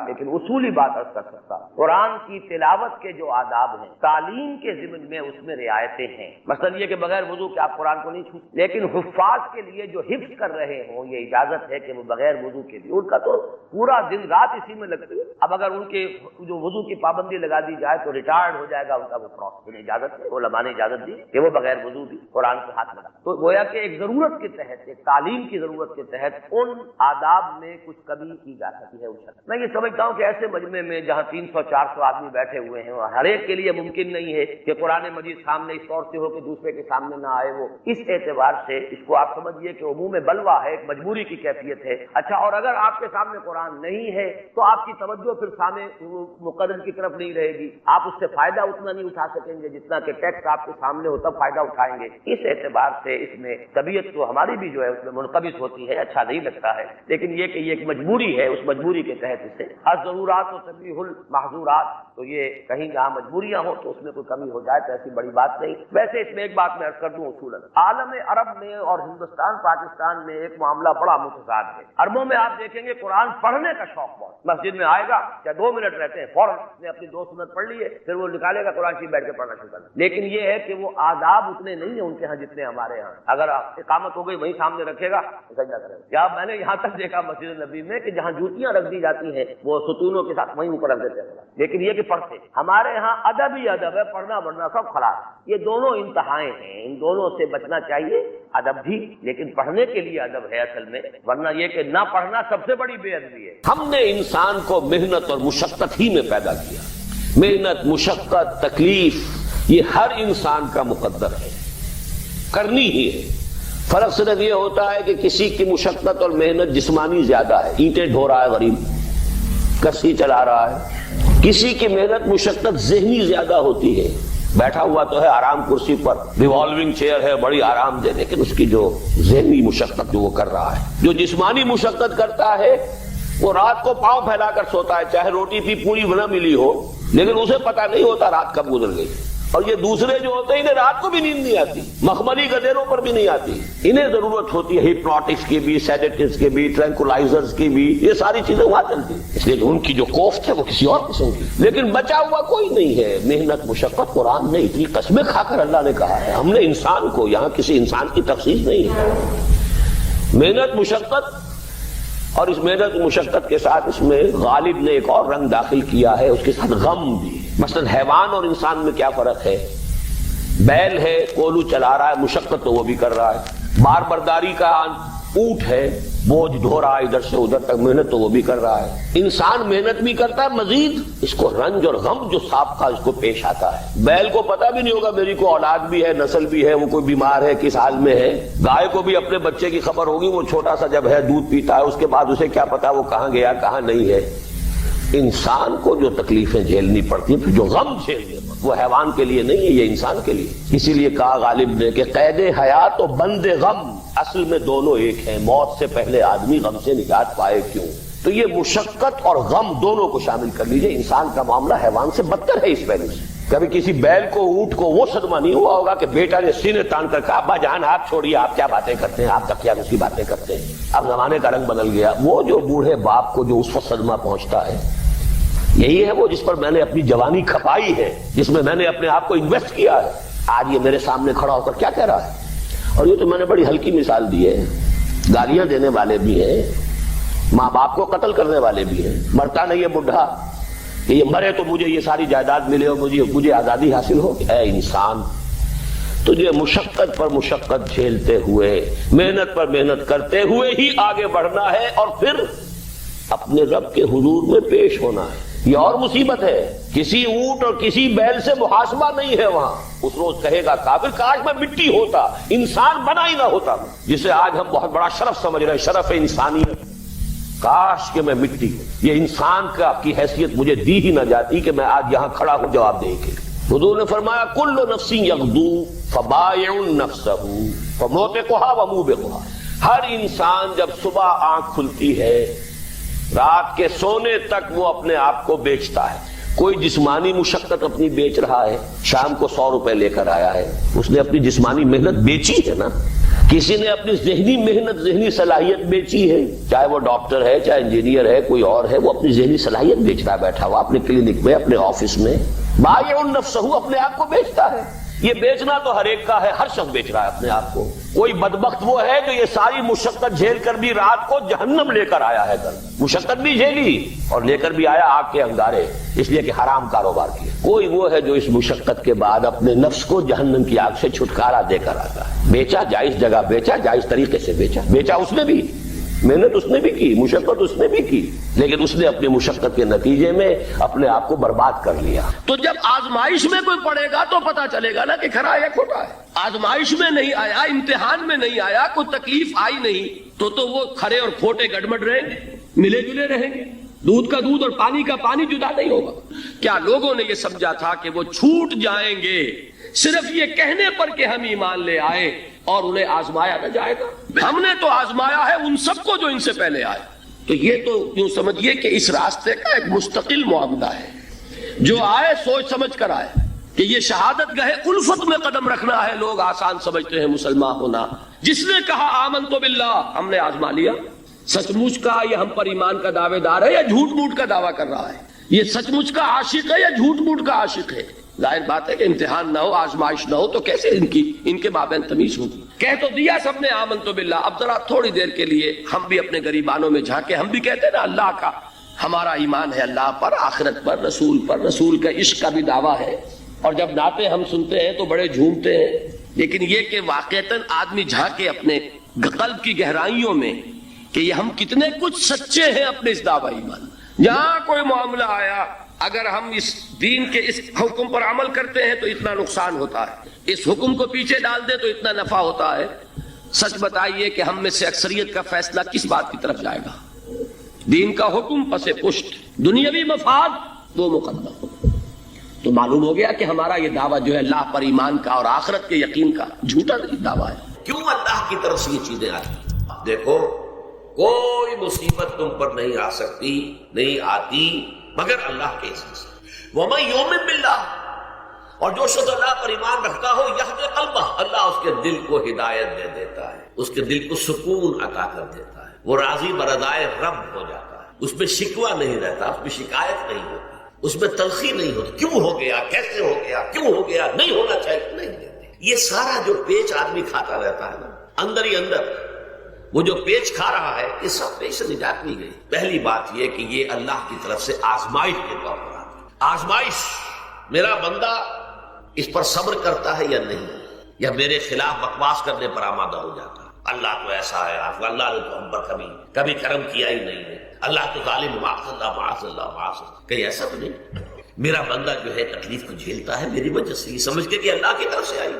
لیکن اصولی بات عرض کر سکتا ہوں، قرآن کی تلاوت کے جو آداب ہیں، تعلیم کے ضمن میں اس میں رعایتیں ہیں۔ مثلا یہ کہ بغیر وضو کے آپ قرآن کو نہیں چھو، لیکن حفاظ کے لیے جو حفظ کر رہے ہوں یہ اجازت ہے کہ وہ بغیر وضو کے بھی، ان کا تو پورا دن رات اسی میں لگتی ہے۔ اب اگر ان کے جو وضو کی پابندی لگا دی جائے تو ریٹائرڈ ہو جائے گا ان کا وہ پروسیس، اجازت ہے، علماء نے اجازت دی کہ وہ بغیر وضو بھی قرآن کو ہاتھ لگا۔ تو گویا کہ ایک ضرورت کے تحت، ایک تعلیم کی ضرورت کے تحت ان آداب میں کچھ کمی کی جا سکتی ہے۔ میں یہ سمجھتا ہوں کہ ایسے مجمع میں جہاں 300-400 آدمی بیٹھے ہوئے ہیں اور ہر ایک کے لیے ممکن نہیں ہے کہ قرآن مجید سامنے اس طور سے ہو کہ دوسرے کے سامنے نہ آئے، وہ اس اعتبار سے اس کو آپ سمجھیے کہ عموم بلوہ ہے، ایک مجبوری کی کیفیت ہے۔ اچھا، اور اگر آپ کے سامنے قرآن نہیں ہے تو آپ کی توجہ پھر سامنے مقرر کی طرف نہیں رہے گی، آپ اس سے فائدہ اتنا نہیں اٹھا سکیں گے جتنا کہ ٹیکسٹ آپ کے سامنے ہو تب فائدہ اٹھائیں گے۔ اس اعتبار سے اس میں طبیعت تو ہماری بھی جو ہے اس میں منقبض ہوتی ہے، اچھا نہیں لگتا ہے، لیکن یہ کہ یہ ایک مجبوری ہے، اس مجبوری کے تحت اسے الضرورات و تبیح المحظورات، تو یہ کہیں جہاں مجبوریاں ہوں تو اس میں کوئی کمی ہو جائے تو ایسی بڑی بات نہیں۔ ویسے اس میں ایک بات میں عرض کر دوں، اصولاً عالم عرب میں اور ہندوستان پاکستان میں ایک معاملہ بڑا متضاد ہے۔ عربوں میں آپ دیکھیں گے قرآن پڑھنے کا شوق بہت، مسجد میں آئے گا یا 2 منٹ رہتے ہیں فوراً نے اپنی 2 سنت پڑھ لیے، پھر وہ نکالے گا قرآن شریف بیٹھ کے پڑھنا شروع کرنا۔ لیکن یہ ہے کہ وہ آداب اتنے نہیں ہیں ان کے ہاں جتنے ہمارے ہاں۔ اگر اقامت ہو گئی وہیں سامنے رکھے گا سجدہ کرے گا، یا میں نے یہاں تک دیکھا مسجد نبی میں کہ جہاں جوتیاں رکھ دی جاتی ہیں وہ ستونوں کے ساتھ وہیں اوپر رکھ دیتے ہیں، لیکن یہ کہ پڑھتے۔ ہمارے ہاں ادب ہی ادب ہے، پڑھنا بڑھنا سب خلاص۔ یہ دونوں انتہائیں ہیں، ان دونوں سے بچنا چاہیے، ادب بھی، لیکن پڑھنے کے لیے ادب ہے اصل میں، ورنہ یہ کہ نہ پڑھنا سب سے بڑی بے ادبی ہے۔ ہم نے انسان کو محنت اور مشقت ہی میں پیدا کیا۔ محنت، مشقت، تکلیف یہ ہر انسان کا مقدر ہے، کرنی ہی ہے۔ فرق صرف یہ ہوتا ہے کہ کسی کی مشقت اور محنت جسمانی زیادہ ہے، اینٹیں ڈھو رہا ہے غریب، کسی چلا رہا ہے، کسی کی محنت مشقت ذہنی زیادہ ہوتی ہے، بیٹھا ہوا تو ہے آرام کرسی پر، ریوالونگ چیئر ہے بڑی آرام دہ، لیکن اس کی جو ذہنی مشقت جو وہ کر رہا ہے، جو جسمانی مشقت کرتا ہے وہ رات کو پاؤں پھیلا کر سوتا ہے، چاہے روٹی بھی پوری نہ ملی ہو، لیکن اسے پتہ نہیں ہوتا رات کب گزر گئی۔ اور یہ دوسرے جو ہوتے ہیں انہیں رات کو بھی نیند نہیں آتی، مخملی گدیروں پر بھی نہیں آتی، انہیں ضرورت ہوتی ہے ہپنوٹکس کی بھی، سیڈیٹیوز کی بھی، ٹرینکولائزرز کی بھی، یہ ساری چیزیں وہاں چلتی ہیں، اس لیے ان کی جو کوفت ہے وہ کسی اور قسم کی، لیکن بچا ہوا کوئی نہیں ہے۔ محنت، مشقت قرآن نے اتنی قسمیں کھا کر اللہ نے کہا ہے، ہم نے انسان کو، یہاں کسی انسان کی تخصیص نہیں ہے۔ محنت، مشقت، اور اس محنت مشقت کے ساتھ اس میں غالب نے ایک اور رنگ داخل کیا ہے، اس کے ساتھ غم بھی۔ مثلا حیوان اور انسان میں کیا فرق ہے؟ بیل ہے، کولو چلا رہا ہے، مشقت تو وہ بھی کر رہا ہے۔ بار برداری کا اونٹ ہے، بوجھ ڈھو رہا ہے ادھر سے ادھر تک، محنت تو وہ بھی کر رہا ہے۔ انسان محنت بھی کرتا ہے، مزید اس کو رنج اور غم جو سابقہ اس کو پیش آتا ہے۔ بیل کو پتہ بھی نہیں ہوگا میری کو اولاد بھی ہے، نسل بھی ہے، وہ کوئی بیمار ہے، کس حال میں ہے۔ گائے کو بھی اپنے بچے کی خبر ہوگی، وہ چھوٹا سا جب ہے دودھ پیتا ہے، اس کے بعد اسے کیا پتا وہ کہاں گیا کہاں نہیں ہے۔ انسان کو جو تکلیفیں جھیلنی پڑتی ہیں، جو غم جھیلنے پڑتی، وہ حیوان کے لیے نہیں ہے، یہ انسان کے لیے۔ اسی لیے کہا غالب نے کہ قید حیات و بند غم اصل میں دونوں ایک ہیں، موت سے پہلے آدمی غم سے نجات پائے کیوں؟ تو یہ مشقت اور غم دونوں کو شامل کر لیجئے۔ انسان کا معاملہ حیوان سے بدتر ہے اس پہلو سے۔ کبھی کسی بیل کو، اونٹ کو وہ صدمہ نہیں ہوا ہوگا کہ بیٹا نے سینے تان کر کہا ابا جان آپ چھوڑیے، آپ کیا باتیں کرتے ہیں، آپ تکیا کی باتیں کرتے ہیں، اب زمانے کا رنگ بدل گیا۔ وہ جو بوڑھے باپ کو جو اس وقت صدمہ پہنچتا ہے، یہی ہے وہ جس پر میں نے اپنی جوانی کھپائی ہے، جس میں میں نے اپنے آپ کو انویسٹ کیا ہے، آج یہ میرے سامنے کھڑا ہو کر کیا کہہ رہا ہے۔ اور یہ تو میں نے بڑی ہلکی مثال دی ہے، گالیاں دینے والے بھی ہیں، ماں باپ کو قتل کرنے والے بھی ہیں، مرتا نہیں ہے بڈھا کہ یہ مرے تو مجھے یہ ساری جائیداد ملے اور مجھے آزادی حاصل ہو۔ اے انسان، تجھے مشقت پر مشقت جھیلتے ہوئے، محنت پر محنت کرتے ہوئے ہی آگے بڑھنا ہے، اور پھر اپنے رب کے حضور میں پیش ہونا ہے۔ یہ اور مصیبت ہے، کسی اونٹ اور کسی بیل سے محاسبہ نہیں ہے وہاں۔ اس روز کہے گا کافر کاش میں مٹی ہوتا، انسان بنا ہی نہ ہوتا، جسے آج ہم بہت بڑا شرف سمجھ رہے ہیں، شرف انسانیت، کاش کہ میں مٹی ہوں، یہ انسان کا کی حیثیت مجھے دی ہی نہ جاتی کہ میں آج یہاں کھڑا ہوں جواب دے کے۔ حضور نے فرمایا کل نفس یغدو فبائع نفسہ فموتقھا وموبقھا، ہر انسان جب صبح آنکھ کھلتی ہے رات کے سونے تک وہ اپنے آپ کو بیچتا ہے۔ کوئی جسمانی مشقت اپنی بیچ رہا ہے، شام کو 100 روپے لے کر آیا ہے، اس نے اپنی جسمانی محنت بیچی ہے نا۔ کسی نے اپنی ذہنی محنت، ذہنی صلاحیت بیچی ہے، چاہے وہ ڈاکٹر ہے، چاہے انجینئر ہے، کوئی اور ہے، وہ اپنی ذہنی صلاحیت بیچ رہا ہے بیٹھا ہوا اپنے کلینک میں، اپنے آفس میں، بائع نفسہ، اپنے آپ کو بیچتا ہے۔ یہ بیچنا تو ہر ایک کا ہے، ہر شخص بیچ رہا ہے اپنے آپ کو۔ کوئی بدبخت وہ ہے جو یہ ساری مشقت جھیل کر بھی رات کو جہنم لے کر آیا ہے گھر، مشقت بھی جھیلی اور لے کر بھی آیا آگ کے انگارے، اس لیے کہ حرام کاروبار کیا۔ کوئی وہ ہے جو اس مشقت کے بعد اپنے نفس کو جہنم کی آگ سے چھٹکارا دے کر آتا ہے۔ بیچا، جائز جگہ بیچا، جائز طریقے سے بیچا، بیچا اس نے بھی، محنت اس نے بھی کی، مشقت اس نے بھی کی، لیکن اس نے اپنی مشقت کے نتیجے میں اپنے آپ کو برباد کر لیا۔ تو جب آزمائش میں کوئی پڑے گا تو پتا چلے گا نا کہ کھرا ہے کھوٹا ہے۔ آزمائش میں نہیں آیا، امتحان میں نہیں آیا، کوئی تکلیف آئی نہیں تو وہ کھرے اور کھوٹے گڑبڑ رہیں گے، ملے جلے رہیں گے، دودھ کا دودھ اور پانی کا پانی جدا نہیں ہوگا۔ کیا لوگوں نے یہ سمجھا تھا کہ وہ چھوٹ جائیں گے صرف یہ کہنے پر کہ ہم ایمان لے آئے اور انہیں آزمایا نہ جائے گا؟ ہم نے تو آزمایا ہے ان سب کو جو ان سے پہلے آئے۔ تو یہ تو یوں سمجھیے کہ اس راستے کا ایک مستقل معاملہ ہے، جو آئے سوچ سمجھ کر آئے کہ یہ شہادت گاہ الفت میں قدم رکھنا ہے۔ لوگ آسان سمجھتے ہیں مسلمان ہونا۔ جس نے کہا آمنت باللہ، ہم نے آزما لیا، سچ مچ کا یہ ہم پر ایمان کا دعوے دار ہے یا جھوٹ موٹ کا دعویٰ کر رہا ہے، یہ سچ مچ کا عاشق ہے یا جھوٹ موٹ کا عاشق ہے۔ ظاہر بات ہے کہ امتحان نہ ہو، آزمائش نہ ہو تو کیسے ان کے مابین تمیز ہوگی۔ کہہ تو دیا سب نے آمنت باللہ، اب ذرا تھوڑی دیر کے لیے ہم بھی اپنے غریبانوں میں جھانکے۔ ہم بھی کہتے ہیں نا اللہ کا ہمارا ایمان ہے، اللہ پر، آخرت پر، رسول کا عشق کا بھی دعویٰ ہے، اور جب نعتیں ہم سنتے ہیں تو بڑے جھومتے ہیں، لیکن یہ کہ واقعتاً آدمی جھانکے اپنے قلب کی گہرائیوں میں کہ یہ ہم کتنے کچھ سچے ہیں اپنے اس دعویٰ ایمان۔ جہاں کوئی معاملہ آیا، اگر ہم اس دین کے اس حکم پر عمل کرتے ہیں تو اتنا نقصان ہوتا ہے، اس حکم کو پیچھے ڈال دیں تو اتنا نفع ہوتا ہے۔ سچ بتائیے کہ ہم میں سے اکثریت کا فیصلہ کس بات کی طرف جائے گا؟ دین کا حکم پس پشت، دنیاوی مفاد وہ مقدم۔ تو معلوم ہو گیا کہ ہمارا یہ دعویٰ جو ہے اللہ پر ایمان کا اور آخرت کے یقین کا جھوٹا دعویٰ ہے۔ کیوں اللہ کی طرف سے یہ چیزیں آتی؟ دیکھو، کوئی مصیبت تم پر نہیں آ سکتی، نہیں آتی مگر اللہ کے اذن سے۔ وَمَن يُؤْمِن بِاللَّهِ، اور جو شخص اللہ پر ایمان رکھتا ہو، يَهْدِ قَلْبَهُ، اللہ اس کے دل کو ہدایت دے دیتا ہے، اس کے دل کو سکون عطا کر دیتا ہے، وہ راضی برضائے رب ہو جاتا ہے، اس میں شکوہ نہیں رہتا، اس میں شکایت نہیں ہوتی، اس میں تلخی نہیں ہوتی، کیوں ہو گیا، کیسے ہو گیا، کیوں ہو گیا، نہیں ہونا چاہیے، نہیں دیتے۔ یہ سارا جو پیچ آدمی کھاتا رہتا ہے نا اندر ہی اندر، وہ جو پیچ کھا رہا ہے، اس سب پیچ سے نجات نہیں گئی۔ پہلی بات یہ کہ یہ اللہ کی طرف سے آزمائش کے طور پر آتی ہے۔ آزمائش، میرا بندہ اس پر صبر کرتا ہے یا نہیں، یا میرے خلاف بکواس کرنے پر آمادہ ہو جاتا ہے۔ اللہ تو ایسا ہے، اللہ نے تو ہم پر کبھی کرم کیا ہی نہیں ہے، اللہ تو ظالم، معاذ اللہ معاذ اللہ معاذ اللہ۔ کہیں ایسا تو نہیں، میرا بندہ جو ہے تکلیف کو جھیلتا ہے میری وجہ سے، یہ سمجھ کے کہ اللہ کی طرف سے آئی۔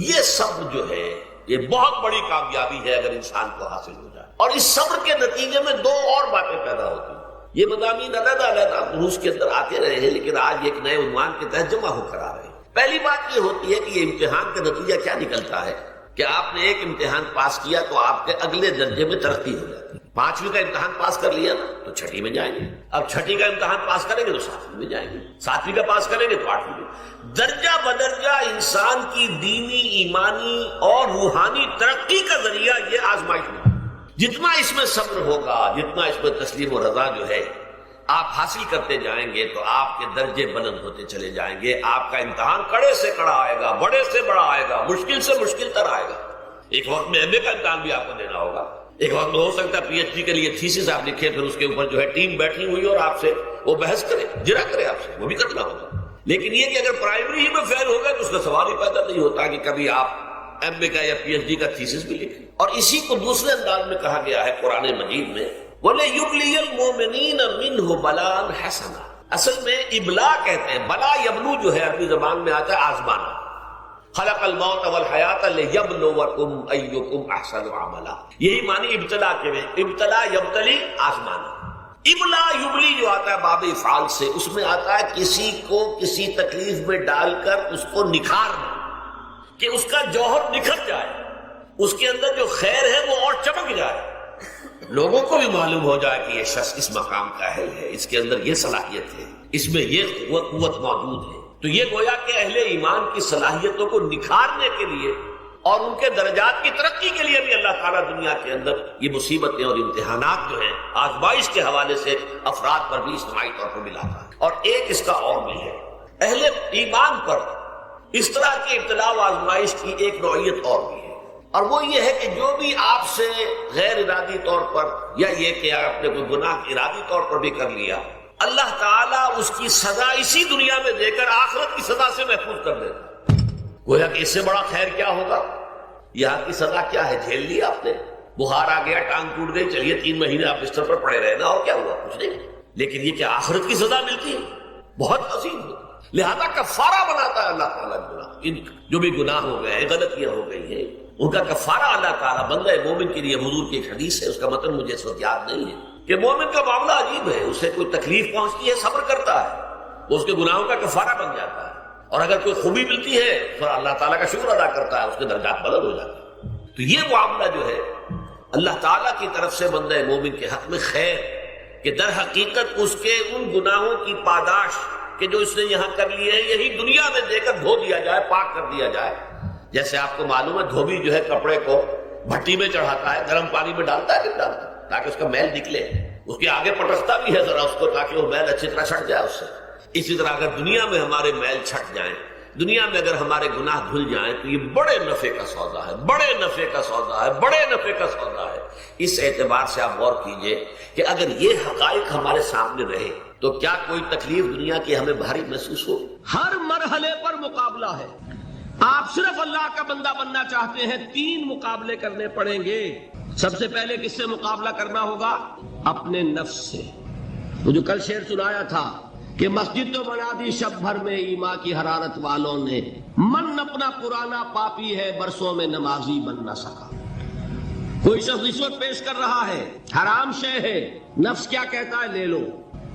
یہ صبر جو ہے یہ بہت بڑی کامیابی ہے اگر انسان کو حاصل ہو جائے، اور اس صبر کے نتیجے میں دو اور باتیں پیدا ہوتی ہیں۔ یہ مضامین علیحدہ علیحدہ دروس کے اندر آتے رہے ہیں، لیکن آج ایک نئے عنوان کے تحت جمع ہو کر آ رہے ہیں۔ پہلی بات یہ ہوتی ہے کہ یہ امتحان کا نتیجہ کیا نکلتا ہے کہ آپ نے ایک امتحان پاس کیا تو آپ کے اگلے درجے میں ترقی ہو جاتی ہے۔ 5ویں کا امتحان پاس کر لیا نا تو 6ٹھی میں جائیں گے، اب 6ٹھی کا امتحان پاس کریں گے تو 7ویں میں جائیں گے، 7ویں کا پاس کریں گے تو 8ویں میں۔ درجہ بدرجہ انسان کی دینی، ایمانی اور روحانی ترقی کا ذریعہ یہ آزمائش ہے۔ جتنا اس میں صبر ہوگا، جتنا اس میں تسلیم و رضا جو ہے آپ حاصل کرتے جائیں گے تو آپ کے درجے بلند ہوتے چلے جائیں گے۔ آپ کا امتحان کڑے سے کڑا آئے گا، بڑے سے بڑا آئے گا، مشکل سے مشکل تر آئے گا۔ ایک وقت میں ایم اے کا امتحان بھی آپ کو دینا ہوگا، ایک وقت میں ہو سکتا ہے پی ایچ ڈی کے لیے تھیسس آپ لکھیں، پھر اس کے اوپر جو ہے ٹیم بیٹھی ہوئی اور آپ سے وہ بحث کرے، جرا کرے آپ سے، وہ بھی کرنا ہوگا۔ لیکن یہ کہ اگر پرائمری ہی میں فیل ہو گئے تو اس کا سوال ہی پیدا نہیں ہوتا کہ کبھی آپ ایم اے کا یا پی ایچ ڈی کا تھیسس بھی لکھیں۔ اور اسی کو دوسرے انداز میں کہا گیا ہے قرآن مجید میں، وَلَيُبْلِيَ الْمُؤْمِنِينَ مِنْهُ بَلَاءً حَسَنًا۔ اصل میں ابلا کہتے ہیں، بلا یبلو جو ہے عربی زبان میں آتا ہے آزمانا۔ خلق الموت والحیات لیبلوکم ایکم احسن عملا، یہی معنی ابتلا کے میں، ابتلا یبتلی آزمانا۔ ابلا یبلی جو آتا ہے باب افعال سے، اس میں آتا ہے کسی کو کسی تکلیف میں ڈال کر اس کو نکھارنا، کہ اس کا جوہر نکھر جائے، اس کے اندر جو خیر ہے وہ اور چمک جائے، لوگوں کو بھی معلوم ہو جائے کہ یہ شخص اس مقام کا اہل ہے، اس کے اندر یہ صلاحیت ہے، اس میں یہ قوت موجود ہے۔ تو یہ گویا کہ اہل ایمان کی صلاحیتوں کو نکھارنے کے لیے اور ان کے درجات کی ترقی کے لیے بھی اللہ تعالیٰ دنیا کے اندر یہ مصیبتیں اور امتحانات جو ہیں آزمائش کے حوالے سے افراد پر بھی اجتماعی طور پر ملاتا ہے۔ اور ایک اس کا اور بھی ہے، اہل ایمان پر اس طرح کی ابتلاء و آزمائش کی ایک نوعیت اور بھی ہے، اور وہ یہ ہے کہ جو بھی آپ سے غیر ارادی طور پر یا یہ کہ آپ نے کوئی گناہ ارادی طور پر بھی کر لیا، اللہ تعالیٰ اس کی سزا اسی دنیا میں دے کر آخرت کی سزا سے محفوظ کر دیتا ہے۔ گویا کہ اس سے بڑا خیر کیا ہوگا؟ یہاں کی سزا کیا ہے؟ جھیل لیا آپ نے، بخار آ گیا، ٹانگ ٹوٹ گئی، چلیے 3 مہینے آپ بستر پر پڑے رہے نا، اور کیا ہوا؟ کچھ نہیں۔ لیکن یہ کہ آخرت کی سزا ملتی ہے، بہت عظیم ہوتی ہے۔ لہذا کفارہ بناتا ہے اللہ تعالیٰ گناہ، جو بھی گناہ ہو گئے ہیں، غلطیاں ہو گئی ہیں، ان کا کفارہ اللہ تعالیٰ بندہ مومن کے لیے، حضور کی ایک حدیث ہے، اس کا مطلب مجھے اس وقت یاد نہیں ہے، کہ مومن کا معاملہ عجیب ہے، اسے کوئی تکلیف پہنچتی ہے صبر کرتا ہے، وہ اس کے گناہوں کا کفارہ بن جاتا ہے، اور اگر کوئی خوبی ملتی ہے تو اللہ تعالیٰ کا شکر ادا کرتا ہے، اس کے درجات بلند ہو جاتے ہیں۔ تو یہ معاملہ جو ہے اللہ تعالیٰ کی طرف سے بندہ مومن کے حق میں خیر، کہ در حقیقت اس کے ان گناہوں کی پاداش کہ جو اس نے یہاں کر لیے ہیں، یہی دنیا میں دے کر دھو دیا جائے، پاک کر دیا جائے۔ جیسے آپ کو معلوم ہے دھوبی جو ہے کپڑے کو بھٹی میں چڑھاتا ہے، گرم پانی میں ڈالتا ہے، ڈالتا ہے تاکہ اس کا میل نکلے، اس کے آگے پٹکتا بھی ہے ذرا اس کو تاکہ وہ میل اچھی طرح چھٹ جائے اس سے۔ اسی طرح اگر دنیا میں ہمارے میل چھٹ جائیں، دنیا میں اگر ہمارے گناہ دھل جائیں، تو یہ بڑے نفع کا سودا ہے، بڑے نفع کا سودا ہے، بڑے نفع کا سودا ہے۔ اس اعتبار سے آپ غور کیجئے کہ اگر یہ حقائق ہمارے سامنے رہے تو کیا کوئی تکلیف دنیا کی ہمیں بھاری محسوس ہو؟ ہر مرحلے پر مقابلہ ہے۔ آپ صرف اللہ کا بندہ بننا چاہتے ہیں، 3 مقابلے کرنے پڑیں گے۔ سب سے پہلے کس سے مقابلہ کرنا ہوگا؟ اپنے نفس سے۔ وہ جو کل شعر سنایا تھا کہ مسجد تو بنا دی شب بھر میں ایمان کی حرارت والوں نے، من اپنا پرانا پاپی ہے برسوں میں نمازی بن نہ سکا۔ کوئی شخص رشوت پیش کر رہا ہے، حرام شے ہے، نفس کیا کہتا ہے؟ لے لو،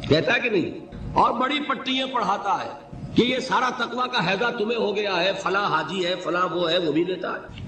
کہتا ہے کہ نہیں؟ اور بڑی پٹیاں پڑھاتا ہے کہ یہ سارا تقویٰ کا ہیضہ تمہیں ہو گیا ہے، فلاں حاجی ہے، فلاں وہ ہے، وہ بھی لیتا ہے،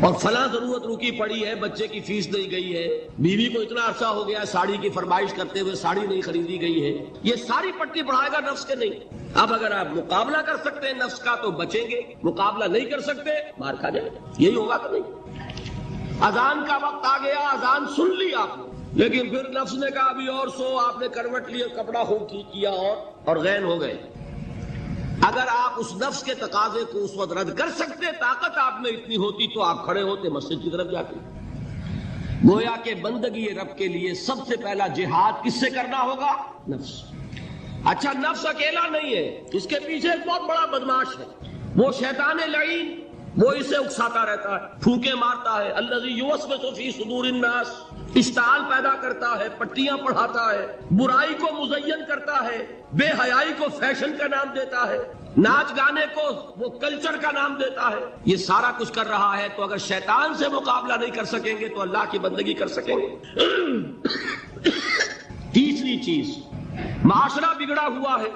اور فلاں ضرورت رکی پڑی ہے، بچے کی فیس نہیں گئی ہے، بیوی کو اتنا عرصہ ہو گیا ساڑی کی فرمائش کرتے ہوئے ساڑی نہیں خریدی گئی ہے، یہ ساری پٹی پڑھائے گا نفس کے نہیں۔ اب اگر آپ مقابلہ کر سکتے ہیں نفس کا تو بچیں گے، مقابلہ نہیں کر سکتے مار کھا جائیں گے، یہی ہوگا کہ نہیں؟ اذان کا وقت آ گیا، اذان سن لی آپ نے، لیکن پھر نفس نے کہا ابھی اور سو، آپ نے کروٹ لیا، کپڑا خوب ٹھیک کیا اور غین ہو گئے۔ اگر آپ اس نفس کے تقاضے کو اس وقت رد کر سکتے، طاقت آپ میں اتنی ہوتی تو آپ کھڑے ہوتے مسجد کی طرف جاتے۔ گویا کہ بندگی رب کے لیے سب سے پہلا جہاد کس سے کرنا ہوگا؟ نفس۔ اچھا نفس اکیلا نہیں ہے، اس کے پیچھے ایک بہت بڑا بدماش ہے، وہ شیطان لعین، وہ اسے اکساتا رہتا ہے، پھونکے مارتا ہے، الذی یوسوس فی صدور الناس، اشتعال پیدا کرتا ہے، پٹیاں پڑھاتا ہے، برائی کو مزین کرتا ہے، بے حیائی کو فیشن کا نام دیتا ہے، ناچ گانے کو وہ کلچر کا نام دیتا ہے، یہ سارا کچھ کر رہا ہے۔ تو اگر شیطان سے مقابلہ نہیں کر سکیں گے تو اللہ کی بندگی کر سکیں گے؟ تیسری چیز، معاشرہ بگڑا ہوا ہے،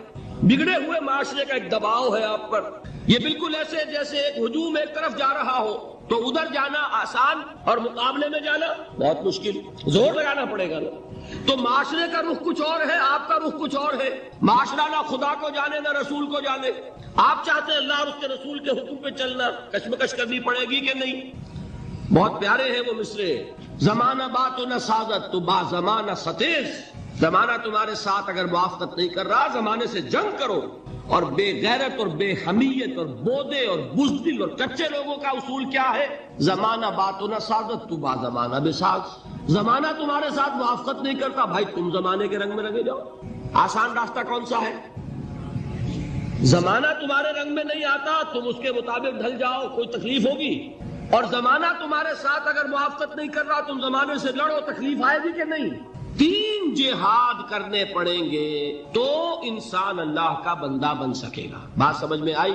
بگڑے ہوئے معاشرے کا ایک دباؤ ہے آپ پر، یہ بالکل ایسے جیسے ایک ہجوم ایک طرف جا رہا ہو تو ادھر جانا آسان اور مقابلے میں جانا بہت مشکل، زور لگانا پڑے گا نا۔ تو معاشرے کا رخ کچھ اور ہے، آپ کا رخ کچھ اور ہے، معاشرہ نہ خدا کو جانے نہ رسول کو جانے، آپ چاہتے ہیں اللہ اور اس کے رسول کے حکم پہ چلنا، کشمکش کرنی پڑے گی کہ نہیں؟ بہت پیارے ہیں وہ مصرے، زمانہ بات و نہ سازت تو با زمانہ ستیز، زمانہ تمہارے ساتھ اگر موافقت نہیں کر رہا، زمانے سے جنگ کرو۔ اور بے غیرت اور بے حمیت اور بودے اور بزدل اور کچے لوگوں کا اصول کیا ہے؟ زمانہ بات و نہ سازت تو با زمانہ بے ساز، زمانہ تمہارے ساتھ موافقت نہیں کرتا، بھائی تم زمانے کے رنگ میں رنگے جاؤ۔ آسان راستہ کون سا ہے؟ زمانہ تمہارے رنگ میں نہیں آتا، تم اس کے مطابق ڈھل جاؤ، کوئی تکلیف ہوگی، اور زمانہ تمہارے ساتھ اگر موافقت نہیں کر رہا، تم زمانے سے لڑو، تکلیف آئے گی کہ نہیں؟ 3 جہاد کرنے پڑیں گے تو انسان اللہ کا بندہ بن سکے گا۔ بات سمجھ میں آئی؟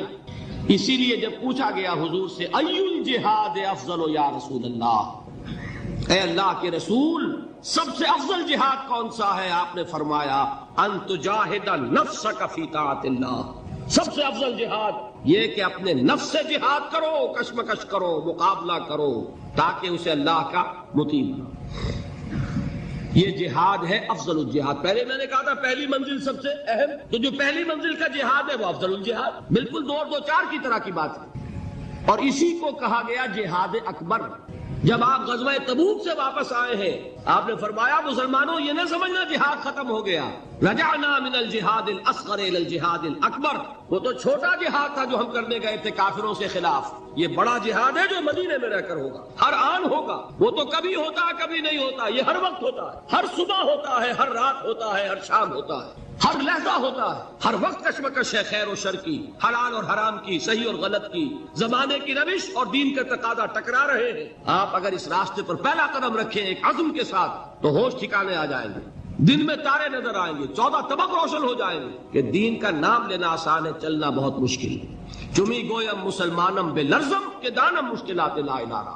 اسی لیے جب پوچھا گیا حضور سے ای الجہاد افضل یا رسول اللہ، اے اللہ کے رسول سب سے افضل جہاد کون سا ہے؟ آپ نے فرمایا ان تجاہد نفسک فی طاعت اللہ، سب سے افضل جہاد یہ کہ اپنے نفس سے جہاد کرو، کشمکش کرو، مقابلہ کرو، تاکہ اسے اللہ کا مطیع بنو۔ یہ جہاد ہے افضل الجہاد. پہلے میں نے کہا تھا پہلی منزل سب سے اہم، تو جو پہلی منزل کا جہاد ہے وہ افضل الجہاد، بالکل 2 اور 2 4 کی طرح کی بات ہے. اور اسی کو کہا گیا جہاد اکبر. جب آپ غزوہ تبوک سے واپس آئے ہیں آپ نے فرمایا مسلمانوں یہ نہ سمجھنا جہاد ختم ہو گیا. رجعنا من الجہاد الاصغر الى الجہاد الاکبر. وہ تو چھوٹا جہاد تھا جو ہم کرنے گئے تھے کافروں سے خلاف. یہ بڑا جہاد ہے جو مدینے میں رہ کر ہوگا، ہر آن ہوگا. وہ تو کبھی ہوتا ہے کبھی نہیں ہوتا، یہ ہر وقت ہوتا ہے، ہر صبح ہوتا ہے، ہر رات ہوتا ہے، ہر شام ہوتا ہے، ہر لحظہ ہوتا ہے. ہر وقت کشمکش ہے خیر و شر کی، حلال اور حرام کی، صحیح اور غلط کی. زمانے کی روش اور دین کا تقاضا ٹکرا رہے ہیں. آپ اگر اس راستے پر پہلا قدم رکھیں ایک عزم کے ساتھ تو ہوش ٹھکانے آ جائیں گے. دن میں تارے نظر آئیں گے، 14 طبق روشن ہو جائیں گے کہ دین کا نام لینا آسان ہے، چلنا بہت مشکل ہے. چمی گویم مسلمانم بے لرزم کہ دانم مشکلات لا الہ.